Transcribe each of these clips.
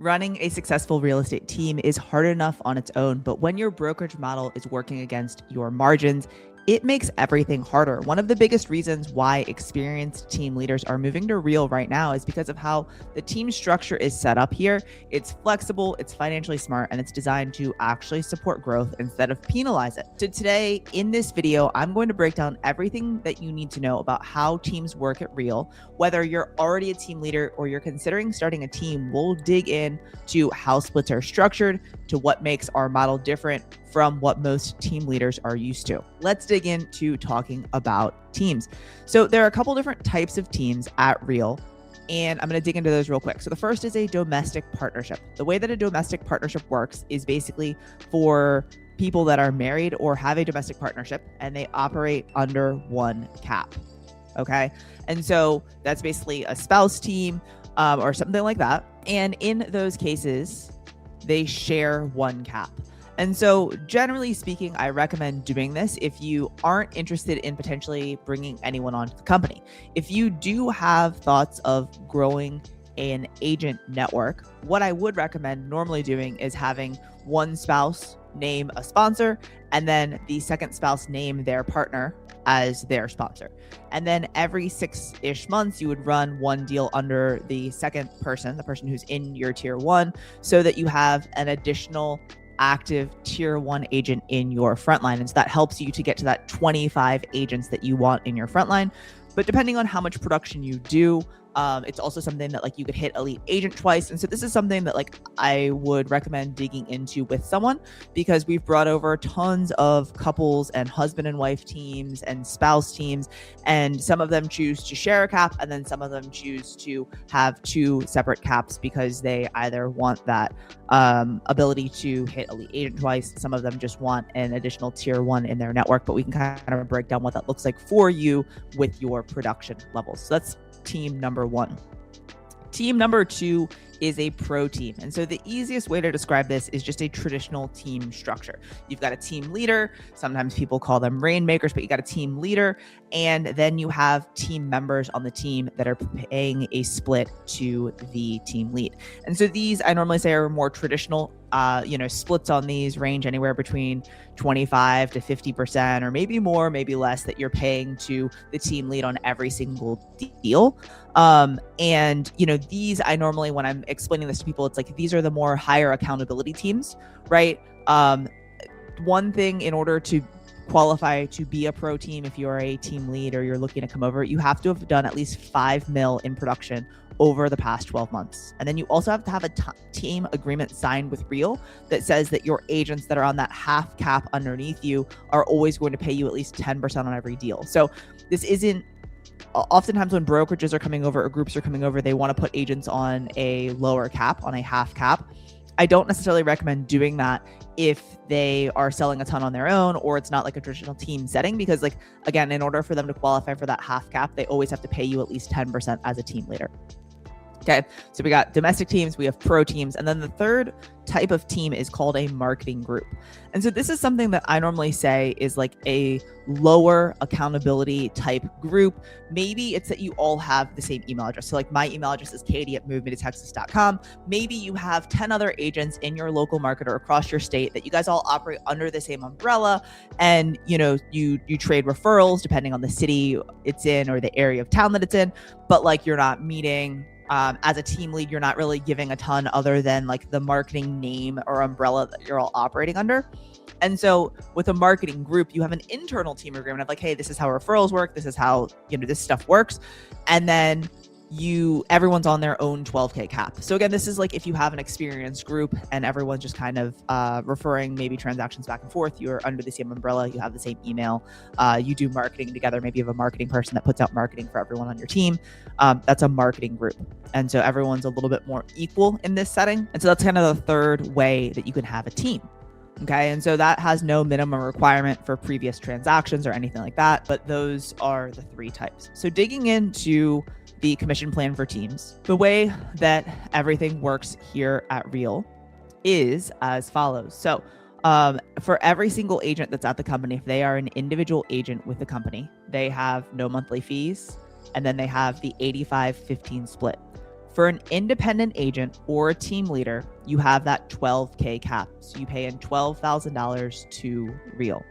Running a successful real estate team is hard enough on its own, but when your brokerage model is working against your margins, it makes everything harder. One of the biggest reasons why experienced team leaders are moving to Real right now is because of how the team structure is set up here. It's flexible, it's financially smart, and it's designed to actually support growth instead of penalize it. So today, in this video, I'm going to break down everything that you need to know about how teams work at Real. Whether you're already a team leader or you're considering starting a team, we'll dig in to how splits are structured, to what makes our model different from what most team leaders are used to. Let's dig into talking about teams. So there are a couple different types of teams at Real, and I'm going to dig into those real quick. So the first is a domestic partnership. The way that a domestic partnership works is basically for people that are married or have a domestic partnership, and they operate under one cap. Okay. And so that's basically a spouse team or something like that. And in those cases, they share one cap. And so generally speaking, I recommend doing this if you aren't interested in potentially bringing anyone onto the company. If you do have thoughts of growing an agent network, what I would recommend normally doing is having one spouse name a sponsor, and then the second spouse name their partner as their sponsor. And then every 6-ish months, you would run one deal under the second person, the person who's in your tier one, so that you have an additional active tier one agent in your frontline. And so that helps you to get to that 25 agents that you want in your frontline. But depending on how much production you do, it's also something that like you could hit elite agent twice. And so this is something that like I would recommend digging into with someone, because we've brought over tons of couples and husband and wife teams and spouse teams, and some of them choose to share a cap, and then some of them choose to have two separate caps because they either want that ability to hit elite agent twice. Some of them just want an additional tier one in their network, but we can kind of break down what that looks like for you with your production levels. So that's team number one. Team number two is a pro team. And so the easiest way to describe this is just a traditional team structure. You've got a team leader. Sometimes people call them rainmakers, but you got a team leader. And then you have team members on the team that are paying a split to the team lead. And so these I normally say are more traditional. Splits on these range anywhere between 25 to 50%, or maybe more, maybe less, that you're paying to the team lead on every single deal. These I normally, when I'm explaining this to people, it's like these are the more higher accountability teams, right? One thing, in order to qualify to be a pro team, if you're a team lead or you're looking to come over, you have to have done at least 5 mil in production over the past 12 months. And then you also have to have a team agreement signed with Real that says that your agents that are on that half cap underneath you are always going to pay you at least 10% on every deal. So this isn't, oftentimes when brokerages are coming over or groups are coming over, they want to put agents on a lower cap, on a half cap. I don't necessarily recommend doing that if they are selling a ton on their own, or it's not like a traditional team setting, because like, again, in order for them to qualify for that half cap, they always have to pay you at least 10% as a team leader. Okay, so we got domestic teams, we have pro teams, and then the third type of team is called a marketing group. And so this is something that I normally say is like a lower accountability type group. Maybe it's that you all have the same email address. So like my email address is katie@movemetotexas.com. Maybe you have 10 other agents in your local market or across your state that you guys all operate under the same umbrella, and you trade referrals depending on the city it's in or the area of town that it's in, but like you're not meeting. As a team lead, you're not really giving a ton other than like the marketing name or umbrella that you're all operating under. And so with a marketing group, you have an internal team agreement of like, hey, this is how referrals work. This is how, this stuff works. And then everyone's on their own 12K cap. So again, this is like if you have an experienced group and everyone's just kind of referring maybe transactions back and forth, you're under the same umbrella, you have the same email, you do marketing together. Maybe you have a marketing person that puts out marketing for everyone on your team. That's a marketing group. And so everyone's a little bit more equal in this setting. And so that's kind of the third way that you can have a team. Okay. And so that has no minimum requirement for previous transactions or anything like that, but those are the three types. So digging into the commission plan for teams, the way that everything works here at Real is as follows. So for every single agent that's at the company, if they are an individual agent with the company, they have no monthly fees, and then they have the 85-15 split. For an independent agent or a team leader, you have that $12K cap. So you pay in $12,000 to real.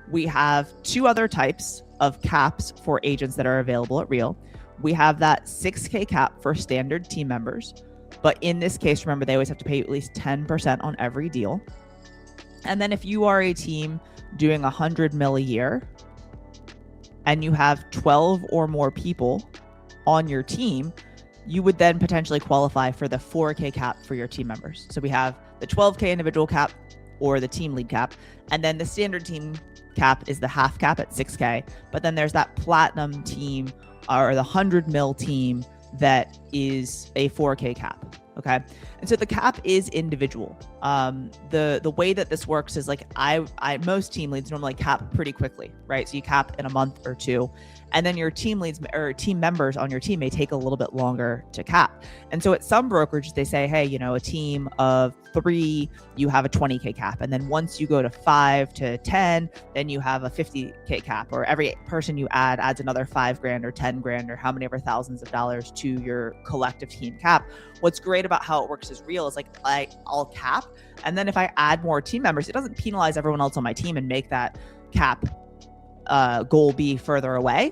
We have two other types of caps for agents that are available at real. We have that $6K cap for standard team members. But in this case, remember, they always have to pay at least 10% on every deal. And then if you are a team doing 100 mil a year and you have 12 or more people on your team, you would then potentially qualify for the 4K cap for your team members. So we have the 12K individual cap or the team lead cap. And then the standard team cap is the half cap at 6K. But then there's that platinum team or the 100 mil team that is a 4K cap. Okay. And so the cap is individual. The way that this works is like most team leads normally cap pretty quickly, right? So you cap in a month or two, and then your team leads or team members on your team may take a little bit longer to cap. And so at some brokerages, they say, hey, a team of 3, you have a 20K cap. And then once you go to 5 to 10, then you have a 50K cap, or every person you add adds another $5,000 or $10,000 or how many ever thousands of dollars to your collective team cap. What's great about how it works is real is like I'll cap. And then if I add more team members, it doesn't penalize everyone else on my team and make that cap goal be further away.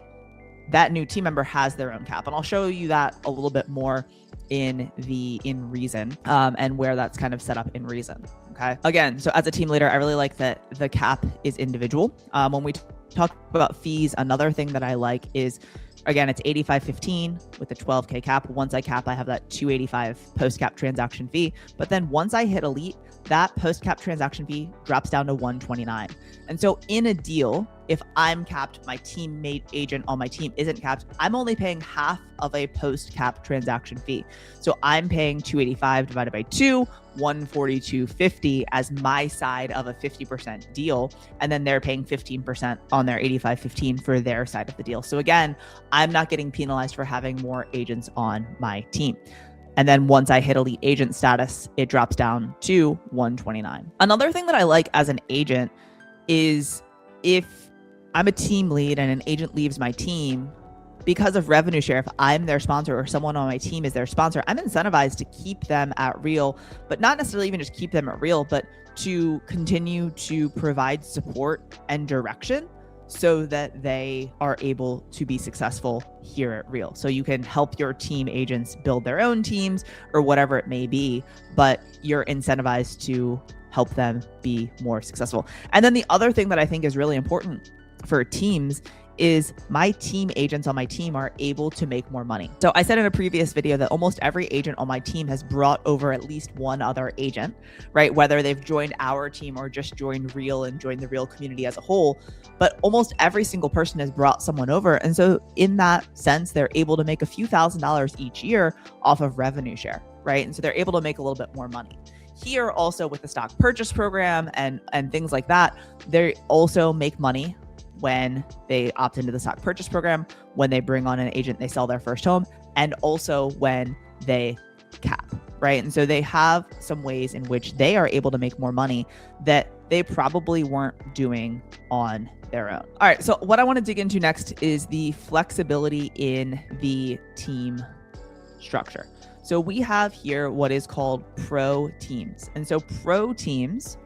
That new team member has their own cap. And I'll show you that a little bit more in reZEN and where that's kind of set up in reZEN. Okay. Again, so as a team leader, I really like that the cap is individual. When we talk about fees, another thing that I like is, again, it's $85.15 with the 12K cap. Once I cap, I have that $285 post-cap transaction fee. But then once I hit Elite, that post-cap transaction fee drops down to $129. And so in a deal, if I'm capped, my teammate agent on my team isn't capped, I'm only paying half of a post-cap transaction fee. So I'm paying $285 divided by 2, $142.50 as my side of a 50% deal. And then they're paying 15% on their $85.15 for their side of the deal. So again, I'm not getting penalized for having more agents on my team. And then once I hit Elite agent status, it drops down to $129. Another thing that I like as an agent is if I'm a team lead and an agent leaves my team, because of revenue share, if I'm their sponsor or someone on my team is their sponsor, I'm incentivized to keep them at real, but not necessarily even just keep them at real, but to continue to provide support and direction so that they are able to be successful here at real. So you can help your team agents build their own teams or whatever it may be, but you're incentivized to help them be more successful. And then the other thing that I think is really important for teams is my team agents on my team are able to make more money. So I said in a previous video that almost every agent on my team has brought over at least one other agent, right? Whether they've joined our team or just joined Real and joined the Real community as a whole, but almost every single person has brought someone over. And so in that sense, they're able to make a few $1,000s each year off of revenue share, right? And so they're able to make a little bit more money. Here also with the stock purchase program and things like that, they also make money when they opt into the stock purchase program, when they bring on an agent, they sell their first home, and also when they cap, right? And so they have some ways in which they are able to make more money that they probably weren't doing on their own. All right, so what I want to dig into next is the flexibility in the team structure. So we have here what is called pro teams. And so pro teams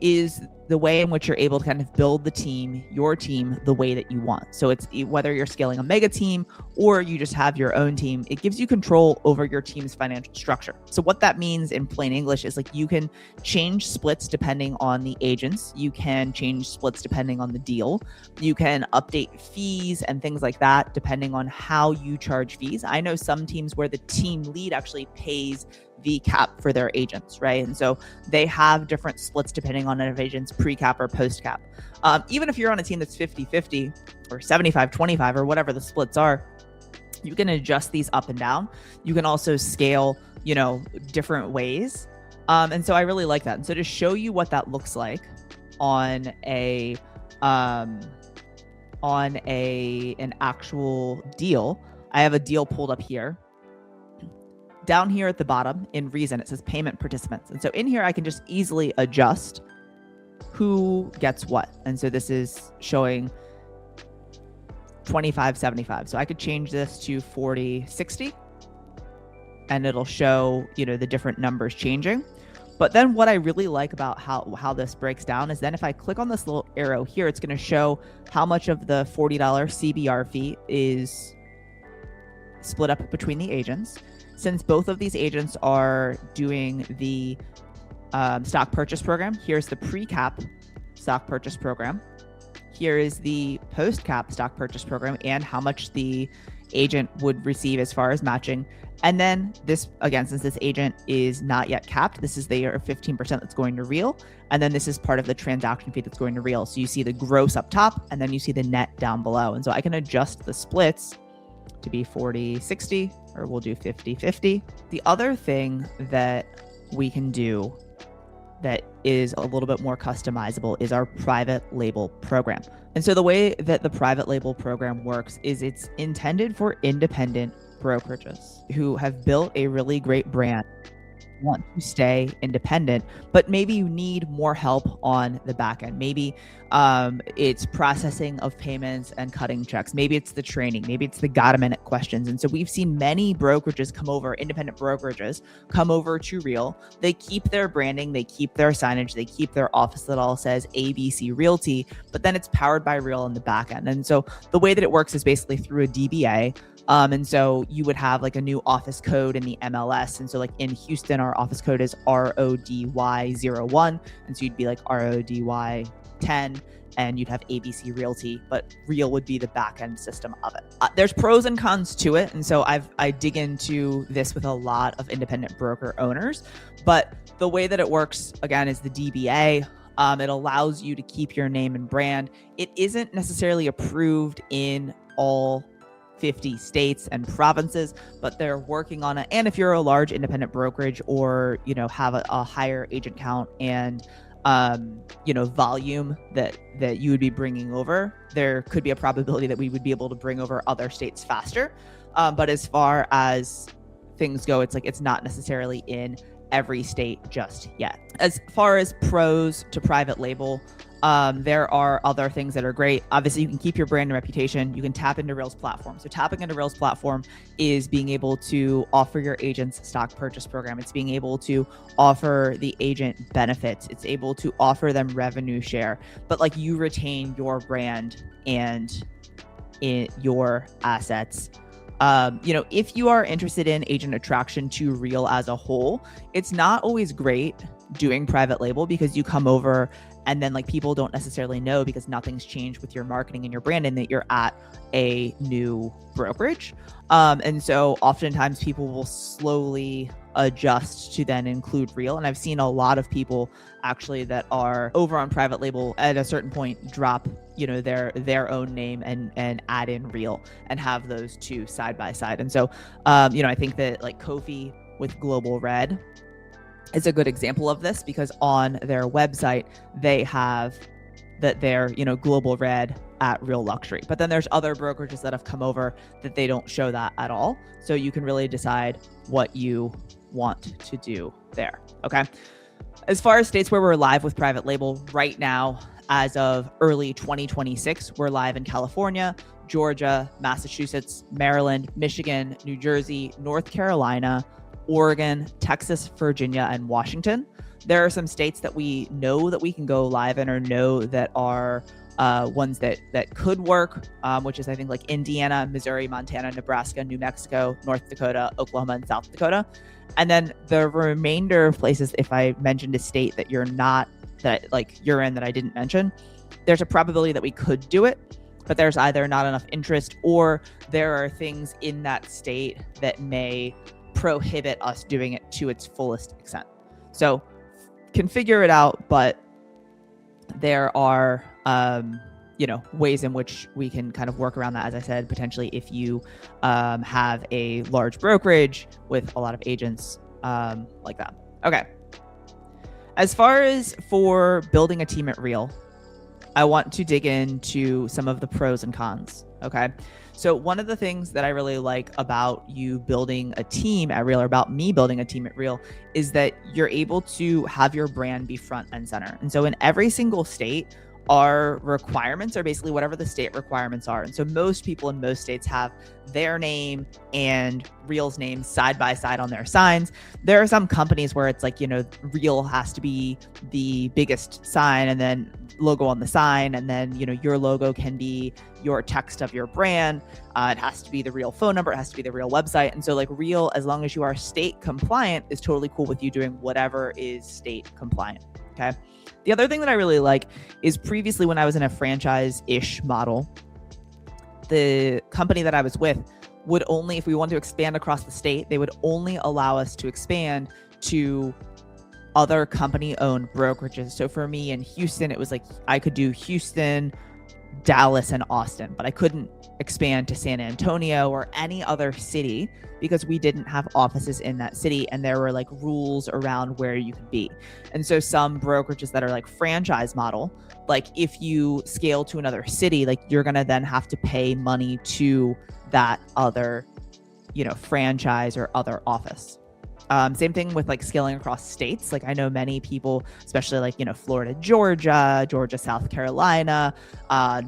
is the way in which you're able to kind of build the team, your team, the way that you want. So it's whether you're scaling a mega team or you just have your own team, it gives you control over your team's financial structure. So what that means in plain English is like you can change splits depending on the agents. You can change splits depending on the deal. You can update fees and things like that depending on how you charge fees. I know some teams where the team lead actually pays the cap for their agents, right? And so they have different splits depending on if agents pre-cap or post-cap. Even if you're on a team that's 50-50 or 75-25 or whatever the splits are, you can adjust these up and down. You can also scale, different ways. And so I really like that. And so to show you what that looks like on an actual deal, I have a deal pulled up here. Down here at the bottom in reZEN, it says payment participants. And so in here, I can just easily adjust who gets what. And so this is showing 25-75. So I could change this to 40-60. and it'll show, the different numbers changing. But then what I really like about how this breaks down is then if I click on this little arrow here, it's going to show how much of the $40 CBR fee is split up between the agents. Since both of these agents are doing the stock purchase program, here's the pre-cap stock purchase program. Here is the post-cap stock purchase program and how much the agent would receive as far as matching. And then this, again, since this agent is not yet capped, this is the 15% that's going to real. And then this is part of the transaction fee that's going to real. So you see the gross up top, and then you see the net down below. And so I can adjust the splits to be 40-60, or we'll do 50-50. The other thing that we can do that is a little bit more customizable is our private label program. And so the way that the private label program works is it's intended for independent brokerages who have built a really great brand, want to stay independent, but maybe you need more help on the back end. Maybe it's processing of payments and cutting checks. Maybe it's the training. Maybe it's the got-a-minute questions. And so we've seen many brokerages come over, independent brokerages come over to Real. They keep their branding, they keep their signage, they keep their office that all says ABC Realty, but then it's powered by Real on the back end. And so the way that it works is basically through a DBA. And so you would have like a new office code in the MLS. And so like in Houston, our office code is RODY01. And so you'd be like RODY10 and you'd have ABC Realty, but Real would be the back end system of it. There's pros and cons to it. And so I dig into this with a lot of independent broker owners, but the way that it works again is the DBA. It allows you to keep your name and brand. It isn't necessarily approved in all 50 states and provinces, but they're working on it. And if you're a large independent brokerage or, have a higher agent count and, volume that you would be bringing over, there could be a probability that we would be able to bring over other states faster. But as far as things go, it's not necessarily in every state just yet. As far as pros to private label, there are other things that are great. Obviously, you can keep your brand and reputation. You can tap into Real's platform. So tapping into Real's platform is being able to offer your agents stock purchase program. It's being able to offer the agent benefits. It's able to offer them revenue share, but you retain your brand and your assets. If you are interested in agent attraction to Real as a whole, it's not always great doing private label because you come over and then people don't necessarily know because nothing's changed with your marketing and your branding that you're at a new brokerage. And so oftentimes people will slowly adjust to then include Real. And I've seen a lot of people actually that are over on private label at a certain point drop, their own name and add in Real and have those two side by side. And so, I think that Kofi with Global Red is a good example of this because on their website, they have that they're, Global Red at Real Luxury. But then there's other brokerages that have come over that they don't show that at all. So you can really decide what you want to do there. Okay. As far as states where we're live with private label right now, as of early 2026, we're live in California, Georgia, Massachusetts, Maryland, Michigan, New Jersey, North Carolina, Oregon, Texas, Virginia, and Washington. There are some states that we know that we can go live in or know that are ones that could work, which is I think Indiana, Missouri, Montana, Nebraska, New Mexico, North Dakota, Oklahoma, and South Dakota. And then the remainder of places, if I mentioned a state that you're not, that you're in that I didn't mention, there's a probability that we could do it, but there's either not enough interest or there are things in that state that may prohibit us doing it to its fullest extent. So can figure it out, but there are, ways in which we can kind of work around that. As I said, potentially if you have a large brokerage with a lot of agents like that. Okay. As far as for building a team at Real, I want to dig into some of the pros and cons. Okay. So one of the things that I really like about you building a team at Real, or about me building a team at Real, is that you're able to have your brand be front and center. And so in every single state, our requirements are basically whatever the state requirements are. And so most people in most states have their name and Real's name side by side on their signs. There are some companies where it's like, Real has to be the biggest sign and then logo on the sign. And then, your logo can be your text of your brand. It has to be the Real phone number. It has to be the Real website. And so like Real, as long as you are state compliant, is totally cool with you doing whatever is state compliant. Okay. The other thing that I really like is previously when I was in a franchise-ish model, the company that I was with would only, if we wanted to expand across the state, they would only allow us to expand to other company-owned brokerages. So for me in Houston, it was like I could do Houston, Dallas, and Austin, but I couldn't expand to San Antonio or any other city because we didn't have offices in that city and there were like rules around where you could be. And so some brokerages that are like franchise model, like if you scale to another city, like you're going to then have to pay money to that other, franchise or other office. Same thing with like scaling across states. Like I know many people, especially like, Florida, Georgia, South Carolina,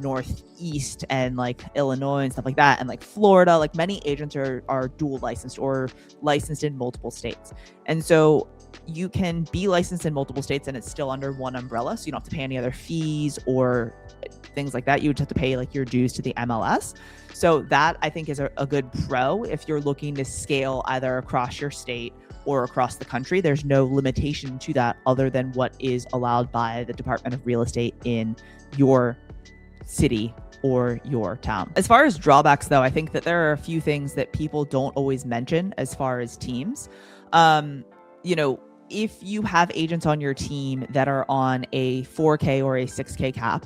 Northeast, and like Illinois and stuff like that. And like Florida, like many agents are dual licensed or licensed in multiple states. And so you can be licensed in multiple states and it's still under one umbrella. So you don't have to pay any other fees or things like that. You would have to pay like your dues to the MLS. So that I think is a good pro if you're looking to scale either across your state or across the country. There's no limitation to that other than what is allowed by the Department of Real Estate in your city or your town. As far as drawbacks though, I think that there are a few things that people don't always mention as far as teams. If you have agents on your team that are on a 4K or a 6K cap,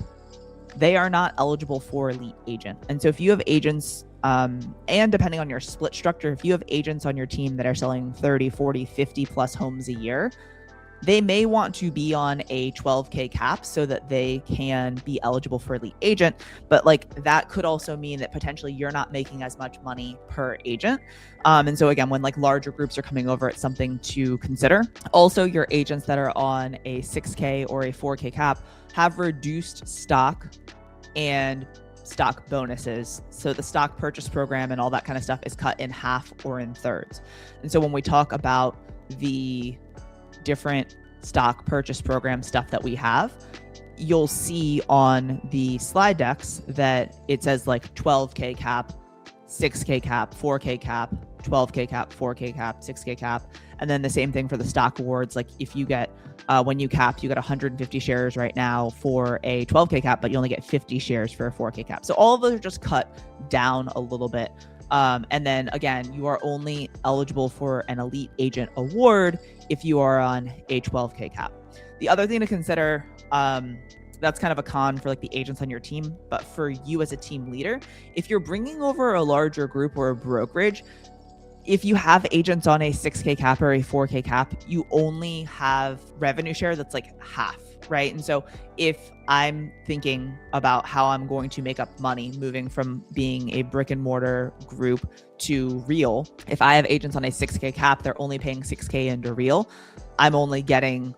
they are not eligible for elite agent. And so if you have agents, and depending on your split structure, if you have agents on your team that are selling 30, 40, 50 plus homes a year, they may want to be on a 12K cap so that they can be eligible for elite agent. But like that could also mean that potentially you're not making as much money per agent. And so again, when like larger groups are coming over, it's something to consider. Also, your agents that are on a 6K or a 4K cap have reduced stock and stock bonuses. So the stock purchase program and all that kind of stuff is cut in half or in thirds. And so when we talk about the different stock purchase program stuff that we have, you'll see on the slide decks that it says like 12K cap, 6K cap, 4K cap, 12K cap, 4K cap, 6K cap. And then the same thing for the stock awards. Like if you get, when you cap, you get 150 shares right now for a 12K cap, but you only get 50 shares for a 4K cap. So all of those are just cut down a little bit. And then again, you are only eligible for an elite agent award if you are on a 12K cap. The other thing to consider, that's kind of a con for like the agents on your team, but for you as a team leader, if you're bringing over a larger group or a brokerage, if you have agents on a 6K cap or a 4K cap, you only have revenue share that's like half, right? And so if I'm thinking about how I'm going to make up money moving from being a brick and mortar group to Real, if I have agents on a 6K cap, they're only paying 6K into Real, I'm only getting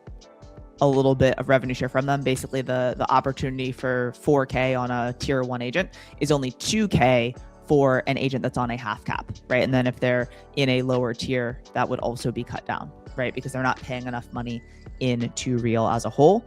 a little bit of revenue share from them. Basically, the opportunity for 4K on a tier 1 agent is only 2K for an agent that's on a half cap, right? And then if they're in a lower tier, that would also be cut down, right? Because they're not paying enough money into Real as a whole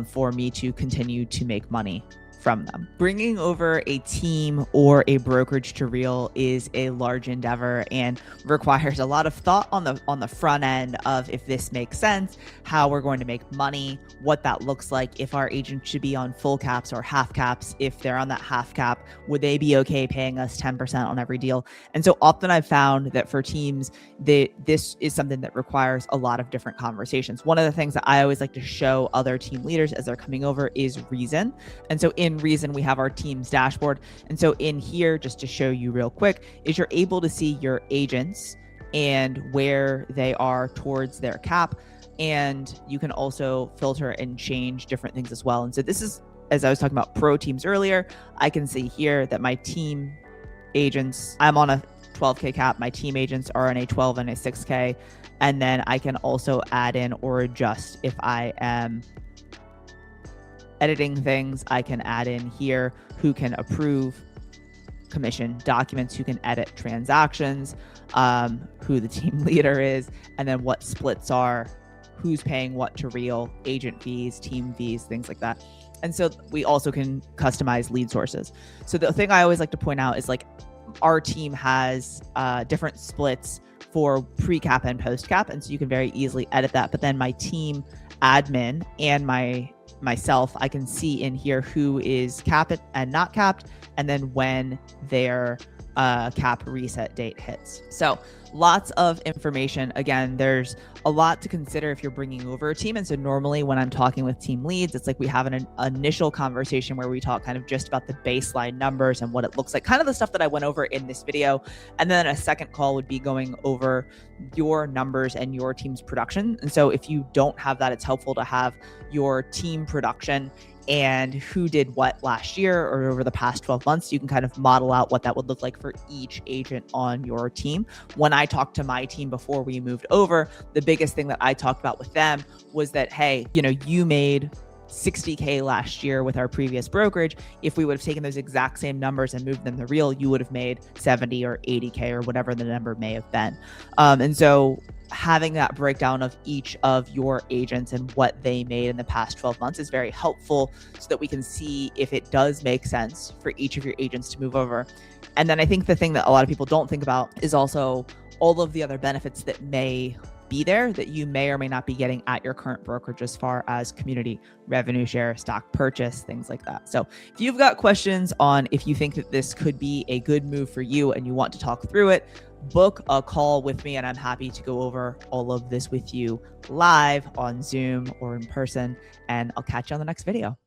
for me to continue to make money from them. Bringing over a team or a brokerage to Real is a large endeavor and requires a lot of thought on the front end of if this makes sense, how we're going to make money, what that looks like, if our agent should be on full caps or half caps. If they're on that half cap, would they be okay paying us 10% on every deal? And so often I've found that for teams, this is something that requires a lot of different conversations. One of the things that I always like to show other team leaders as they're coming over is reZEN. And so in reZEN, we have our team's dashboard. And so in here, just to show you real quick, is you're able to see your agents and where they are towards their cap. And you can also filter and change different things as well. And so this is, as I was talking about pro teams earlier, I can see here that my team agents, I'm on a 12K cap. My team agents are on a 12 and a 6K. And then I can also add in or adjust if I am editing things, I can add in here who can approve commission documents, who can edit transactions, who the team leader is, and then what splits are, who's paying what to real, agent fees, team fees, things like that. And so we also can customize lead sources. So the thing I always like to point out is like our team has different splits for pre-cap and post-cap. And so you can very easily edit that. But then my team admin and myself, I can see in here who is capped and not capped, and then when their cap reset date hits. So lots of information. Again, there's a lot to consider if you're bringing over a team. And so normally when I'm talking with team leads, it's like we have an initial conversation where we talk kind of just about the baseline numbers and what it looks like, kind of the stuff that I went over in this video. And then a second call would be going over your numbers and your team's production. And so if you don't have that, it's helpful to have your team production and who did what last year or over the past 12 months. You can kind of model out what that would look like for each agent on your team. When I talked to my team before we moved over, the biggest thing that I talked about with them was that, hey, you made $60K last year with our previous brokerage. If we would have taken those exact same numbers and moved them to real, you would have made 70 or 80K or whatever the number may have been. And so having that breakdown of each of your agents and what they made in the past 12 months is very helpful so that we can see if it does make sense for each of your agents to move over. And then I think the thing that a lot of people don't think about is also all of the other benefits that may be there that you may or may not be getting at your current brokerage as far as community, revenue share, stock purchase, things like that. So if you've got questions on if you think that this could be a good move for you and you want to talk through it, book a call with me and I'm happy to go over all of this with you live on Zoom or in person. And I'll catch you on the next video.